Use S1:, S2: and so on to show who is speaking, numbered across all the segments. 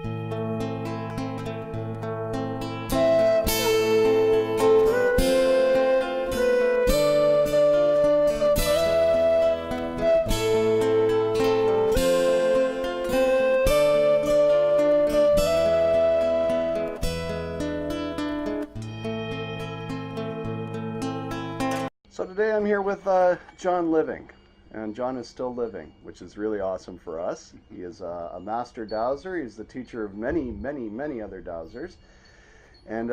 S1: So today I'm here with John Living, and John is still living, which is really awesome for us. He is a master dowser. He's the teacher of many, many, many other dowsers, and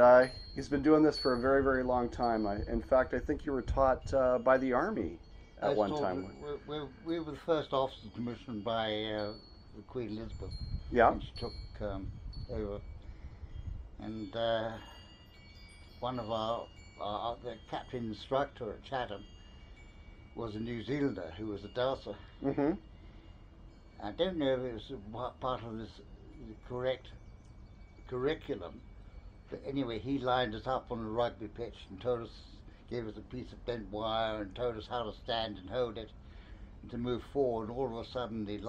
S1: he's been doing this for a very, very long time. In fact, I think you were taught by the Army at one time.
S2: We were the first officers commissioned by the Queen Elizabeth.
S1: Yeah.
S2: And she took over, and one of the captain instructor at Chatham was a New Zealander who was a dowser.
S1: Mm-hmm.
S2: I don't know if it was part of this correct curriculum, but anyway, he lined us up on the rugby pitch and gave us a piece of bent wire and told us how to stand and hold it and to move forward. And all of a sudden, the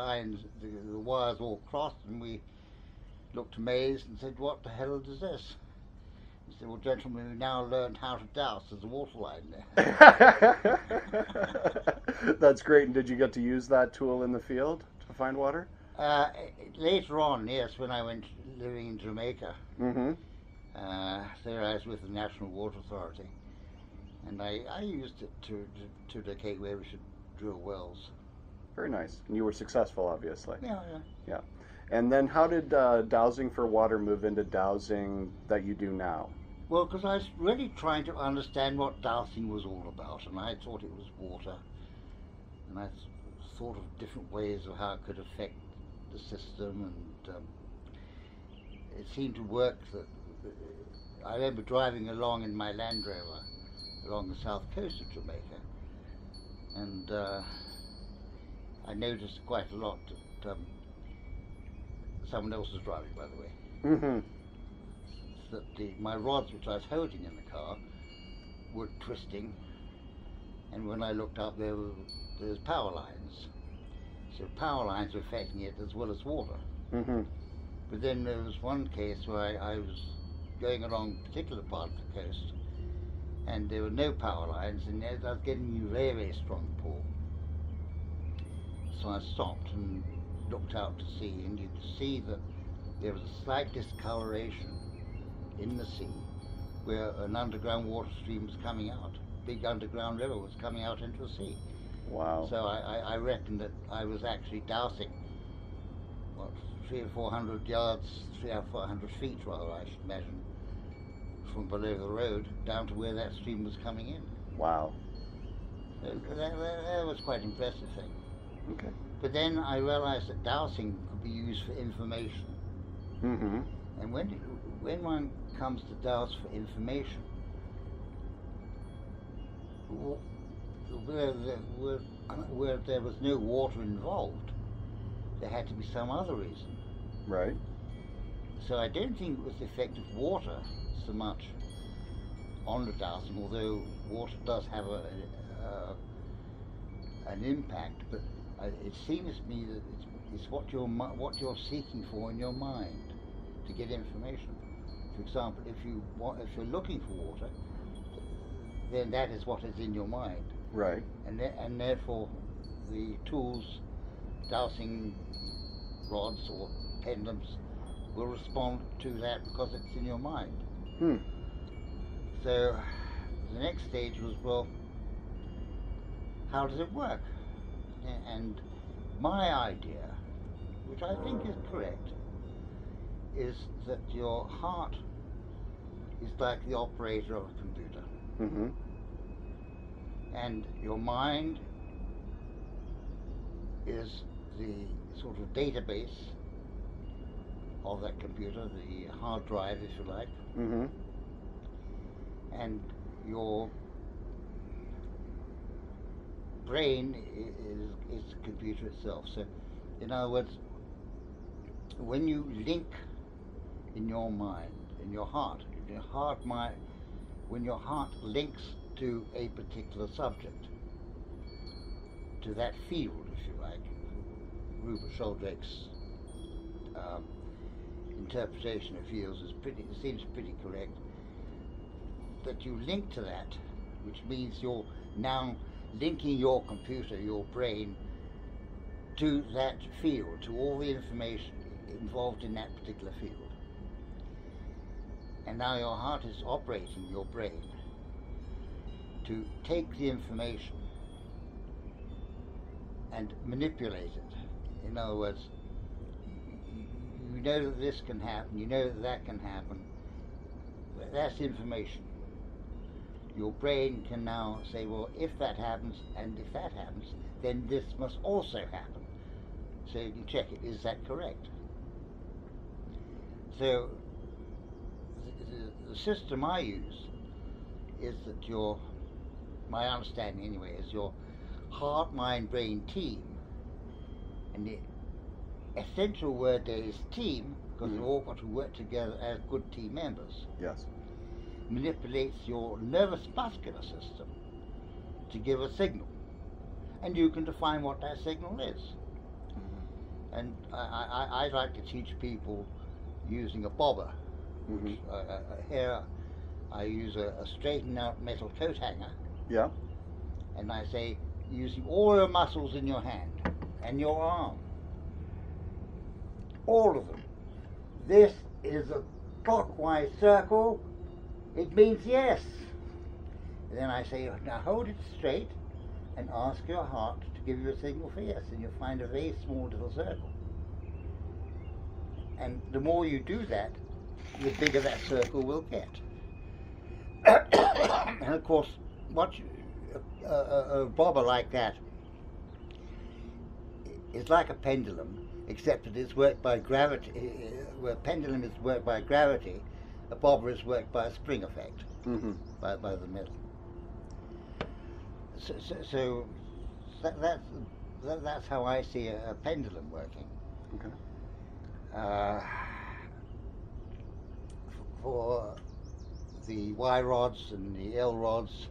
S2: wires all crossed, and we looked amazed and said, "What the hell is this?" He said, "Well, gentlemen, we've now learned how to douse. There's a water line there."
S1: That's great. And did you get to use that tool in the field to find water?
S2: Later on, yes, when I went living in Jamaica,
S1: Mm-hmm.
S2: there I was with the National Water Authority, and I used it to indicate where we should drill wells.
S1: Very nice. And you were successful, obviously.
S2: Yeah.
S1: Yeah. And then how did dowsing for water move into dowsing that you do now?
S2: Well, because I was really trying to understand what dowsing was all about, and I thought it was water, and I thought of different ways of how it could affect the system, and it seemed to work. I remember driving along in my Land Rover along the south coast of Jamaica, and I noticed quite a lot that someone else was driving, by the way.
S1: Mm-hmm.
S2: That my rods, which I was holding in the car, were twisting, and when I looked up, there was power lines. So power lines were affecting it as well as water.
S1: Mm-hmm.
S2: But then there was one case where I was going along a particular part of the coast, and there were no power lines, and I was getting a very, very strong pull. So I stopped and looked out to sea, and you could see that there was a slight discoloration in the sea where an underground water stream was coming out. A big underground river was coming out into the sea.
S1: Wow.
S2: So I reckon that I was actually dousing, what, 300 or 400 yards, 300 or 400 feet rather, I should imagine, from below the road down to where that stream was coming in.
S1: Wow.
S2: So that was quite an impressive thing.
S1: Okay.
S2: But then I realized that dowsing could be used for information.
S1: Mm-hmm.
S2: And when one comes to douse for information, where there was no water involved, there had to be some other reason.
S1: Right.
S2: So I don't think it was the effect of water so much on the dowsing, although water does have an impact, but it seems to me that it's what you're seeking for in your mind to get information. For example, if you're looking for water, then that is what is in your mind.
S1: Right.
S2: And therefore, the tools, dowsing rods or pendulums, will respond to that because it's in your mind.
S1: Hmm.
S2: So the next stage was, well, how does it work? And my idea, which I think is correct, is that your heart is like the operator of a computer.
S1: Mm-hmm.
S2: And your mind is the sort of database of that computer, the hard drive, if you like.
S1: Mm-hmm.
S2: And your brain is the computer itself. So, in other words, when you link in your mind, in your heart, when your heart links to a particular subject, to that field, if you like, Rupert Sheldrake's interpretation of fields seems pretty correct. That you link to that, which means you're now linking your computer, your brain, to that field, to all the information involved in that particular field. And now your heart is operating your brain to take the information and manipulate it. In other words, you know that this can happen, you know that that can happen. That's information. Your brain can now say, well, if that happens and if that happens, then this must also happen. So you can check it, is that correct? So the system I use is that my understanding anyway, is your heart, mind, brain team. And the essential word there is team, because they've all got to work together as good team members.
S1: Yes.
S2: Manipulates your nervous muscular system to give a signal. And you can define what that signal is. And I like to teach people using a bobber. Here I use a straightened out metal coat hanger.
S1: Yeah.
S2: And I say, using all your muscles in your hand and your arm, all of them, this is a clockwise circle, it means yes. And then I say, now hold it straight and ask your heart to give you a signal for yes, and you'll find a very small little circle. And the more you do that, the bigger that circle will get. And of course, a bobber like that is like a pendulum, except that it's worked by gravity. Where a pendulum is worked by gravity, a bobber is worked by a spring effect, by the metal. So that's how I see a pendulum working.
S1: Okay.
S2: For the Y rods and the L rods,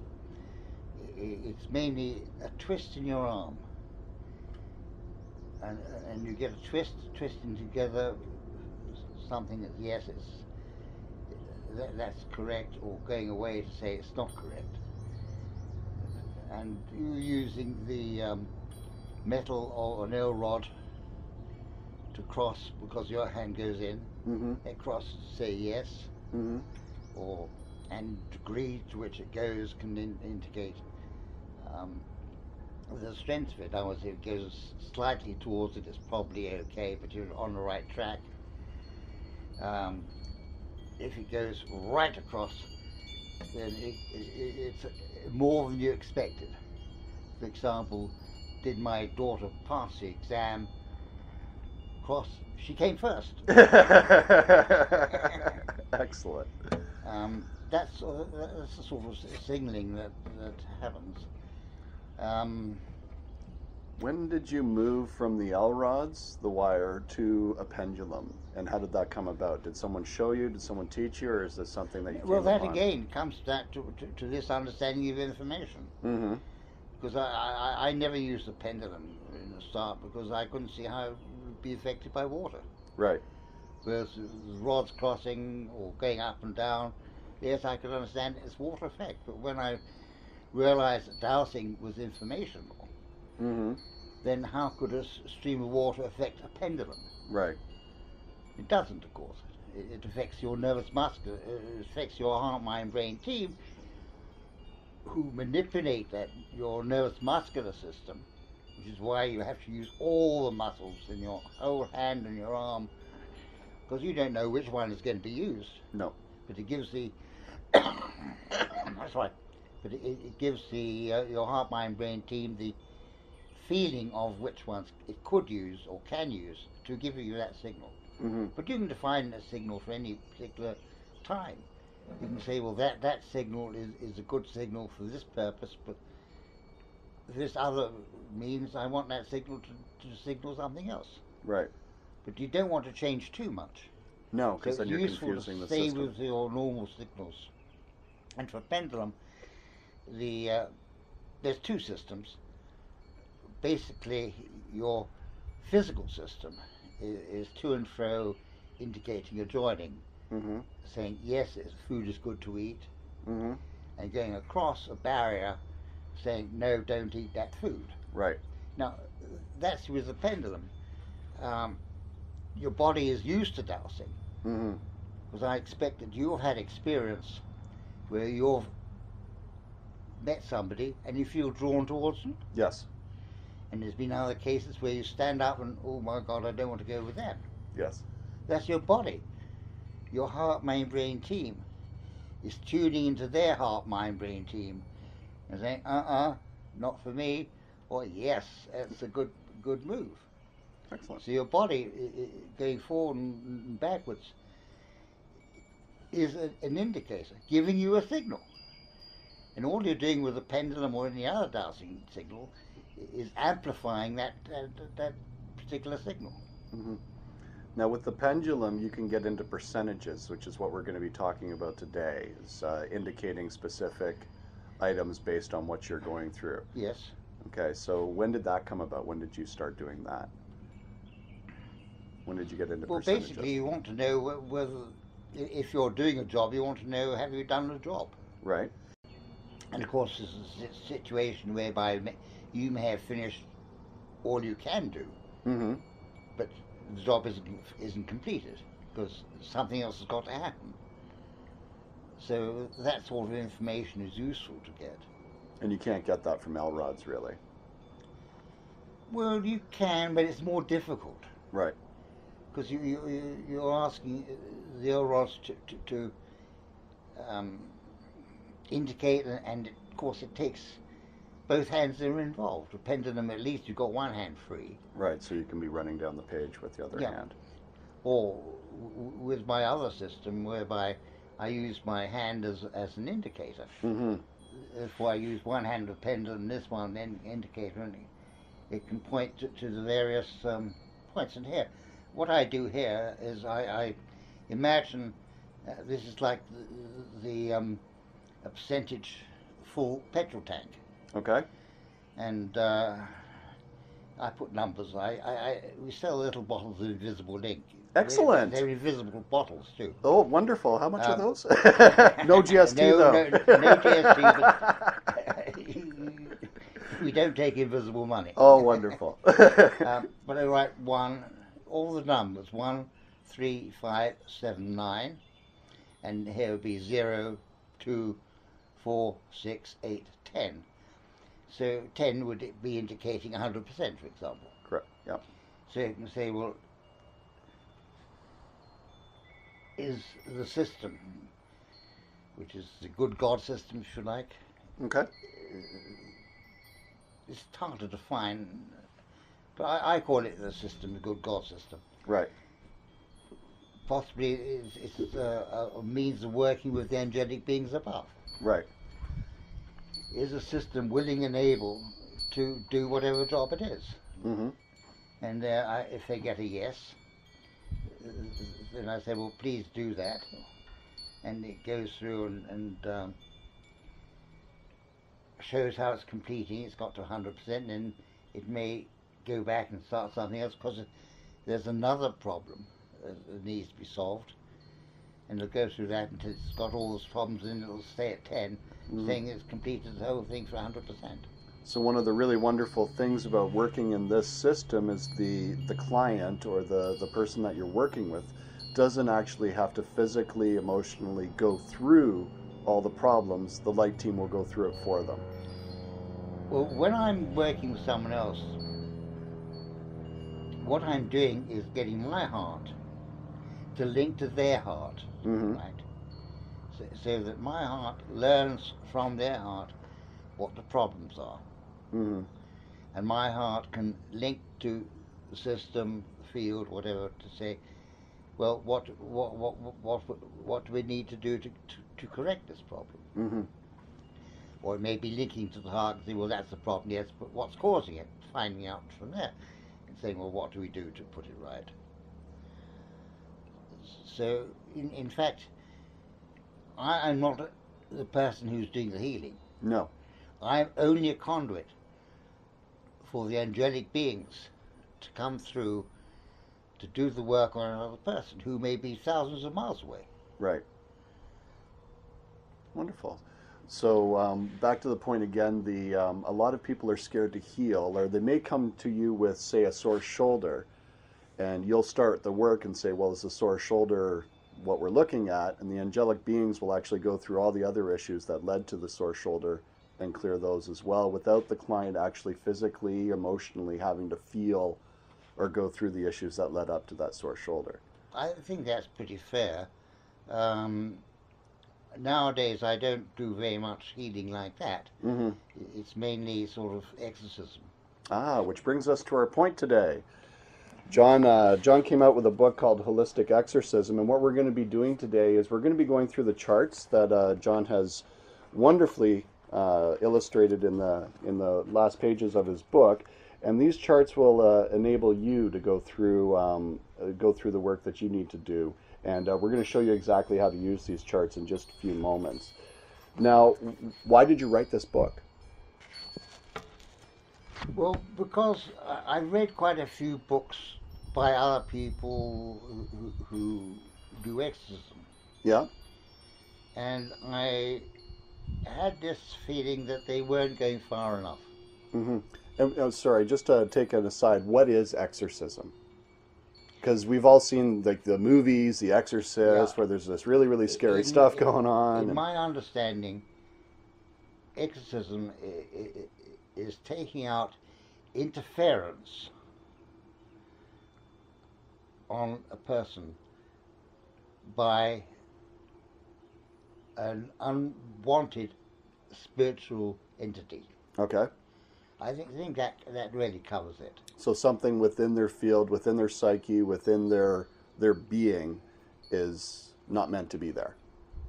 S2: it's mainly a twist in your arm, and you get a twisting together something that yes, that's correct, or going away to say it's not correct. And you're using the metal or an L rod to cross, because your hand goes in, across to say yes, and degree to which it goes can indicate the strength of it. In other words, if it goes slightly towards it, it's probably okay, but you're on the right track. If it goes right across, then it's more than you expected. For example, did my daughter pass the exam? Cross, she came first.
S1: Excellent.
S2: That's the sort of signaling that happens.
S1: When did you move from the L rods, the wire, to a pendulum, and how did that come about? Did someone show you? Did someone teach you, or is this something that you came
S2: Well, that
S1: upon?
S2: again comes back to this understanding of information. Because I never used the pendulum in the start, because I couldn't see how it would be affected by water.
S1: Right.
S2: Whereas the rods crossing or going up and down, yes, I could understand its water effect. But when I realized that dowsing was informational, then how could a stream of water affect a pendulum?
S1: Right.
S2: It doesn't, of course. It affects your nervous muscle, it affects your heart, mind, brain team, who manipulate your nervous muscular system, which is why you have to use all the muscles in your whole hand and your arm, because you don't know which one is going to be used.
S1: No.
S2: But it gives the that's right. But it gives your heart, mind, brain team the feeling of which ones it could use or can use to give you that signal. But you can define a signal for any particular time. You can say, well, that signal is a good signal for this purpose, but this other means I want that signal to signal something else.
S1: Right.
S2: But you don't want to change too much.
S1: No, because
S2: So
S1: then
S2: it's
S1: you're
S2: useful
S1: confusing
S2: to
S1: the
S2: stay
S1: system.
S2: with your normal signals. And for pendulum, there's two systems. Basically, your physical system is to and fro indicating a joining,
S1: Mm-hmm.
S2: saying yes, food is good to eat,
S1: Mm-hmm.
S2: and going across a barrier saying no, don't eat that food.
S1: Right.
S2: Now, that's with the pendulum. Your body is used to dowsing,
S1: Mm-hmm.
S2: because I expect that you've had experience where you've met somebody and you feel drawn towards them.
S1: Yes.
S2: And there's been other cases where you stand up and, oh my God, I don't want to go with them.
S1: Yes.
S2: That's your body. Your heart, mind, brain team is tuning into their heart, mind, brain team and saying, not for me, or yes, that's a good move.
S1: Excellent.
S2: So your body, going forward and backwards, is an indicator, giving you a signal. And all you're doing with a pendulum or any other dowsing signal is amplifying that particular signal.
S1: Mm-hmm. Now, with the pendulum, you can get into percentages, which is what we're going to be talking about today, is indicating specific items based on what you're going through.
S2: Yes.
S1: Okay, so when did that come about? When did you start doing that? When did you get into percentages?
S2: Basically, you want to know whether, if you're doing a job, you want to know, have you done the job?
S1: Right.
S2: And of course, there's a situation whereby you may have finished all you can do,
S1: Mm-hmm.
S2: but the job isn't completed because something else has got to happen. So that sort of information is useful to get.
S1: And you can't get that from L-rods, really.
S2: Well, you can, but it's more difficult.
S1: Right.
S2: Because you're asking the rods to indicate, and of course it takes both hands that are involved. A pendulum, at least you've got one hand free.
S1: Right, so you can be running down the page with the other hand.
S2: Or with my other system, whereby I use my hand as an indicator.
S1: Mm-hmm.
S2: Therefore I use one hand of pendulum, this one indicator, and it can point to the various points. And here, what I do here is I imagine this is like the a percentage full petrol tank.
S1: Okay.
S2: And I put numbers. We sell little bottles of invisible ink.
S1: Excellent.
S2: They're invisible bottles too.
S1: Oh, wonderful. How much are those? No GST, though.
S2: No GST, but we don't take invisible money.
S1: Oh, wonderful.
S2: But I write all the numbers, 1, 3, 5, 7, 9, and here would be 0, 2, 4, 6, 8, 10. So 10 would be indicating 100%, for example.
S1: Correct, yep.
S2: So you can say, well, is the system, which is the good God system, if you like.
S1: Okay.
S2: It's hard to define, but I call it the system, the good God system.
S1: Right.
S2: Possibly it's a means of working with the angelic beings above.
S1: Right.
S2: Is a system willing and able to do whatever job it is?
S1: Mm-hmm.
S2: And if they get a yes, then I say, well, please do that. And it goes through and shows how it's completing. It's got to 100%, and then it may go back and start something else because there's another problem that needs to be solved. And it'll go through that until it's got all those problems, and it'll stay at 10, saying it's completed the whole thing for 100%.
S1: So one of the really wonderful things about working in this system is the client or the person that you're working with doesn't actually have to physically, emotionally go through all the problems. The light team will go through it for them.
S2: Well, when I'm working with someone else, what I'm doing is getting my heart to link to their heart, right? So that my heart learns from their heart what the problems are. And my heart can link to the system, the field, whatever, to say, well, what do we need to do to correct this problem? Or it may be linking to the heart and saying, well, that's the problem, yes, but what's causing it? Finding out from there and saying, well, what do we do to put it right? So, in fact, I'm not the person who's doing the healing.
S1: No.
S2: I'm only a conduit for the angelic beings to come through to do the work on another person who may be thousands of miles away.
S1: Right. Wonderful. So back to the point again, a lot of people are scared to heal, or they may come to you with, say, a sore shoulder, and you'll start the work and say, well, is the sore shoulder what we're looking at? And the angelic beings will actually go through all the other issues that led to the sore shoulder and clear those as well, without the client actually physically, emotionally having to feel or go through the issues that led up to that sore shoulder.
S2: I think that's pretty fair. Nowadays, I don't do very much healing like that.
S1: Mm-hmm.
S2: It's mainly sort of exorcism.
S1: Which brings us to our point today. John came out with a book called Holistic Exorcism, and what we're going to be doing today is we're going to be going through the charts that John has wonderfully illustrated in the last pages of his book, and these charts will enable you to go through the work that you need to do. And we're going to show you exactly how to use these charts in just a few moments. Now, why did you write this book?
S2: Well, because I read quite a few books by other people who do exorcism.
S1: Yeah.
S2: And I had this feeling that they weren't going far enough.
S1: Mm-hmm. And sorry, just to take an aside, what is exorcism? Because we've all seen like the movies, The Exorcist, where there's this really, really scary stuff going on.
S2: In my understanding, exorcism is taking out interference on a person by an unwanted spiritual entity.
S1: Okay.
S2: I think that really covers it.
S1: So something within their field, within their psyche, within their being is not meant to be there.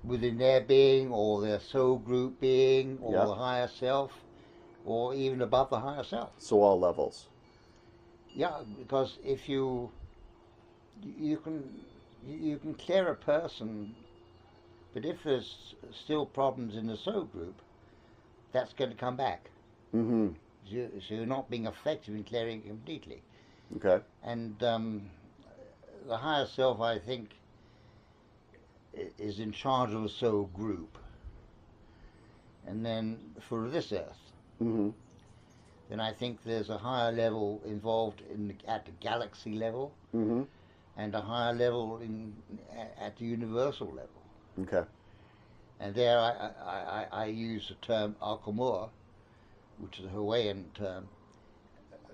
S2: Within their being, or their soul group being, or the higher self, or even above the higher self.
S1: So all levels.
S2: Yeah, because if you can clear a person, but if there's still problems in the soul group, that's going to come back.
S1: Mm-hmm.
S2: So you're not being effective in clearing it completely.
S1: Okay.
S2: And the higher self, I think, is in charge of a soul group. And then for this earth,
S1: mm-hmm.
S2: then I think there's a higher level involved at the galaxy level,
S1: mm-hmm.
S2: and a higher level at the universal level.
S1: Okay.
S2: And there I use the term Alkamua, which is a Hawaiian term,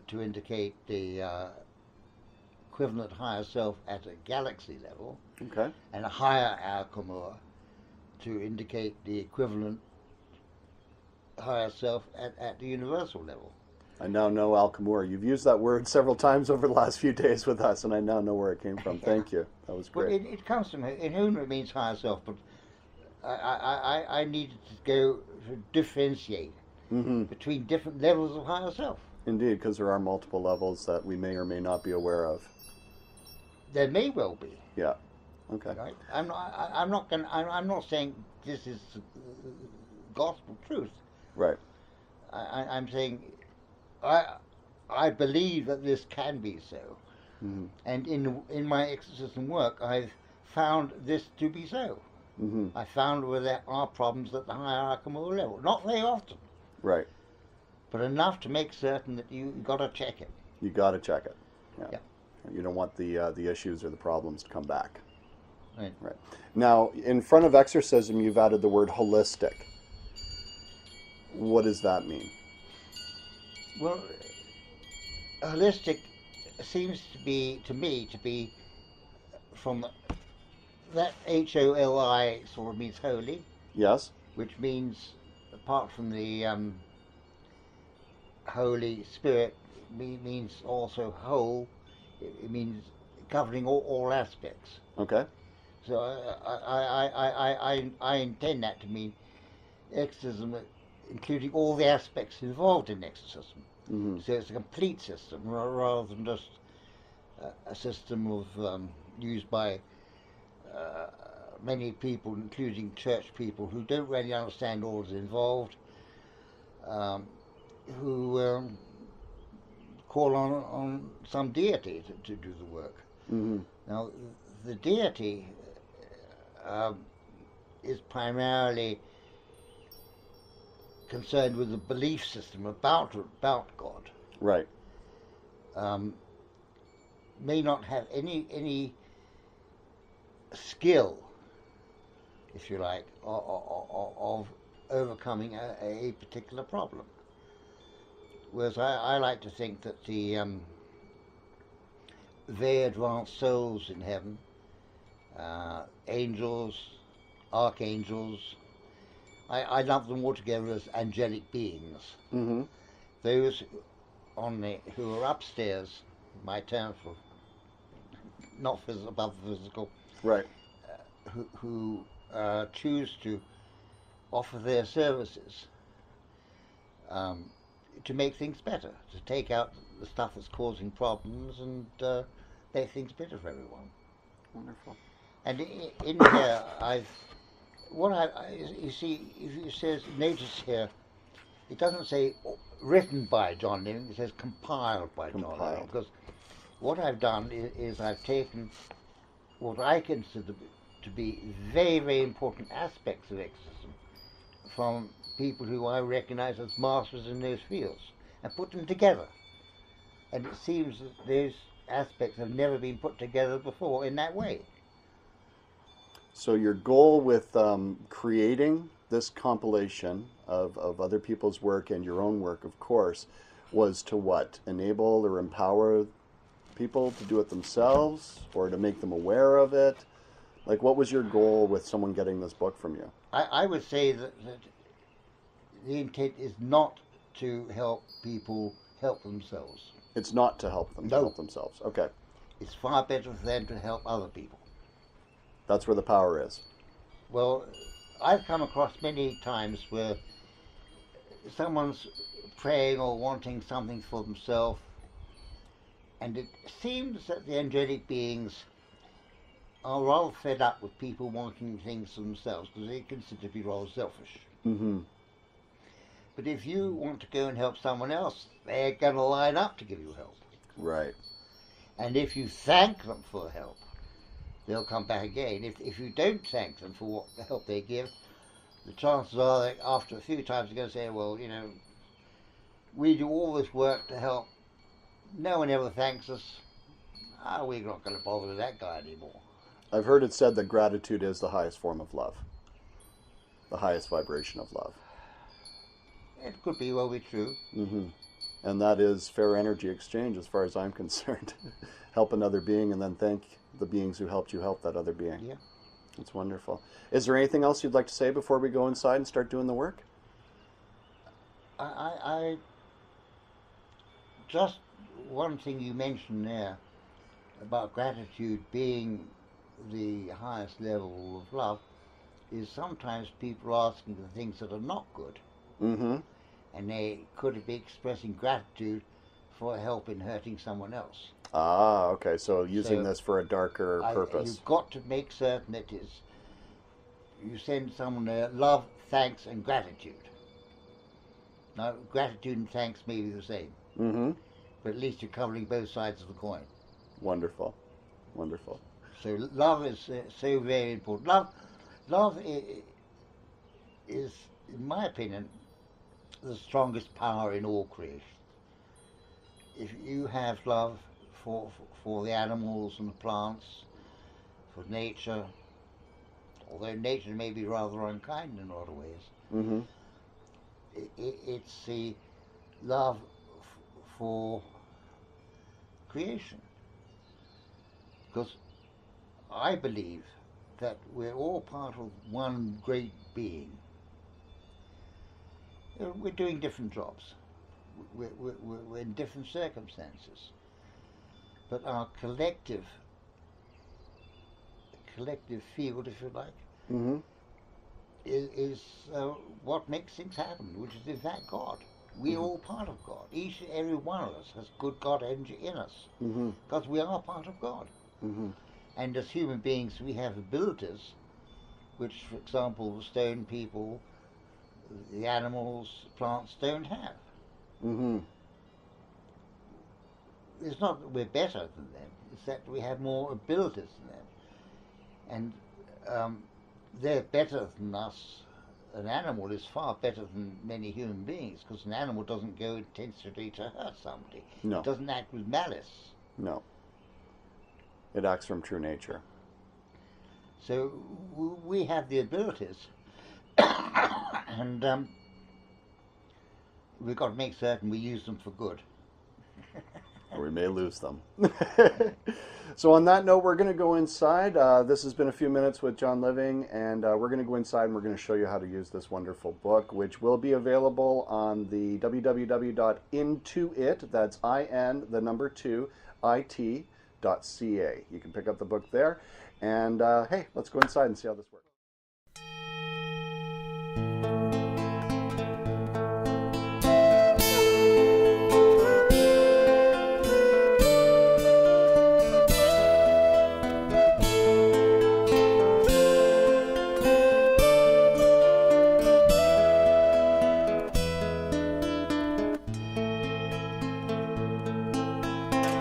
S2: to indicate the equivalent higher self at a galaxy level,
S1: okay.
S2: and a higher Alkamua to indicate the equivalent higher self at the universal level.
S1: I now know Alkamura. You've used that word several times over the last few days with us, and I now know where it came from. Thank you. That was great.
S2: Well, it comes from, in Hoon it means higher self, but I needed to go to differentiate
S1: mm-hmm.
S2: between different levels of higher self.
S1: Indeed, because there are multiple levels that we may or may not be aware of.
S2: There may well be.
S1: Yeah. Okay.
S2: Right? I'm not saying this is gospel truth.
S1: Right.
S2: I'm saying I believe that this can be so,
S1: mm-hmm.
S2: and in my exorcism work, I've found this to be so.
S1: Mm-hmm.
S2: I found where there are problems at the hierarchical level. Not very often.
S1: Right.
S2: But enough to make certain that you got to check it.
S1: You got to check it.
S2: Yeah.
S1: You don't want the issues or the problems to come back.
S2: Right.
S1: Right. Now, in front of exorcism, you've added the word holistic. What does that mean?
S2: Well, holistic seems to me to be from that HOLI sort of means holy.
S1: Yes.
S2: Which means, apart from the Holy Spirit, means also whole. It means covering all aspects.
S1: Okay.
S2: So I intend that to mean exorcism, including all the aspects involved in exorcism.
S1: Mm-hmm.
S2: So it's a complete system rather than just a system of used by many people, including church people, who don't really understand all that's involved, who call on some deity to do the work.
S1: Mm-hmm.
S2: Now, the deity um, is primarily concerned with the belief system about God.
S1: Right.
S2: Um, may not have any skill, if you like, of overcoming a particular problem. Whereas I like to think that the very advanced souls in heaven, angels, archangels, I lump them all together as angelic beings.
S1: Mm-hmm.
S2: Those who are upstairs, my term for not above the physical,
S1: Right.
S2: who choose to offer their services to make things better, to take out the stuff that's causing problems and make things better for everyone.
S1: Wonderful.
S2: And in here, you see, if it says, notice here, it doesn't say written by John Living, it says compiled by John Living, because what I've done is I've taken what I consider to be very, very important aspects of exorcism from people who I recognize as masters in those fields and put them together. And it seems that those aspects have never been put together before in that way.
S1: So your goal with creating this compilation of other people's work and your own work, of course, was to what? Enable or empower people to do it themselves or to make them aware of it? Like, what was your goal with someone getting this book from you?
S2: I would say that the intent is not to help people help themselves.
S1: It's not to help them help themselves. Okay.
S2: It's far better for them to help other people.
S1: That's where the power is.
S2: Well, I've come across many times where someone's praying or wanting something for themselves, and it seems that the angelic beings are rather fed up with people wanting things for themselves because they consider to be rather selfish.
S1: Mm-hmm.
S2: But if you want to go and help someone else, they're going to line up to give you help.
S1: Right.
S2: And if you thank them for the help, they'll come back again. If you don't thank them for what the help they give, the chances are that after a few times they're going to say, well, you know, we do all this work to help. No one ever thanks us. We're not going to bother with that guy anymore.
S1: I've heard it said that gratitude is the highest form of love, the highest vibration of love.
S2: It could be well be true.
S1: Mm-hmm. And that is fair energy exchange as far as I'm concerned. Help another being and then thank the beings who helped you help that other being.
S2: Yeah.
S1: That's wonderful. Is there anything else you'd like to say before we go inside and start doing the work?
S2: I just one thing you mentioned there about gratitude being the highest level of love is sometimes people asking for things that are not good.
S1: Mm-hmm.
S2: And they could be expressing gratitude for help in hurting someone else.
S1: Ah, okay. So using this for a darker purpose.
S2: You've got to make certain that you send someone there love, thanks, and gratitude. Now, gratitude and thanks may be the same.
S1: Mm-hmm.
S2: But at least you're covering both sides of the coin.
S1: Wonderful. Wonderful.
S2: So love is so very important. Love is, in my opinion, the strongest power in all creation. If you have love for the animals and the plants, for nature, although nature may be rather unkind in a lot of ways,
S1: Mm-hmm.
S2: It's the love for creation. Because I believe that we're all part of one great being. We're doing different jobs. We're in different circumstances. But our collective field, if you like,
S1: Mm-hmm.
S2: is what makes things happen, which is in fact God. We're all part of God. Each and every one of us has good God energy in us,
S1: Mm-hmm.
S2: because we are part of God.
S1: Mm-hmm.
S2: And as human beings, we have abilities which, for example, the stone people, the animals, plants don't have.
S1: Mm-hmm.
S2: it's not that we're better than them, it's that we have more abilities than them. And they're better than us. An animal is far better than many human beings, because an animal doesn't go intentionally to hurt somebody.
S1: No.
S2: It doesn't act with malice.
S1: No. It acts from true nature.
S2: So we have the abilities, and we've got to make certain we use them for good.
S1: Or we may lose them. So on that note, we're going to go inside. This has been a few minutes with John Living, and we're going to go inside and we're going to show you how to use this wonderful book, which will be available on the www.intoit, that's it.ca. You can pick up the book there. And hey, let's go inside and see how this works.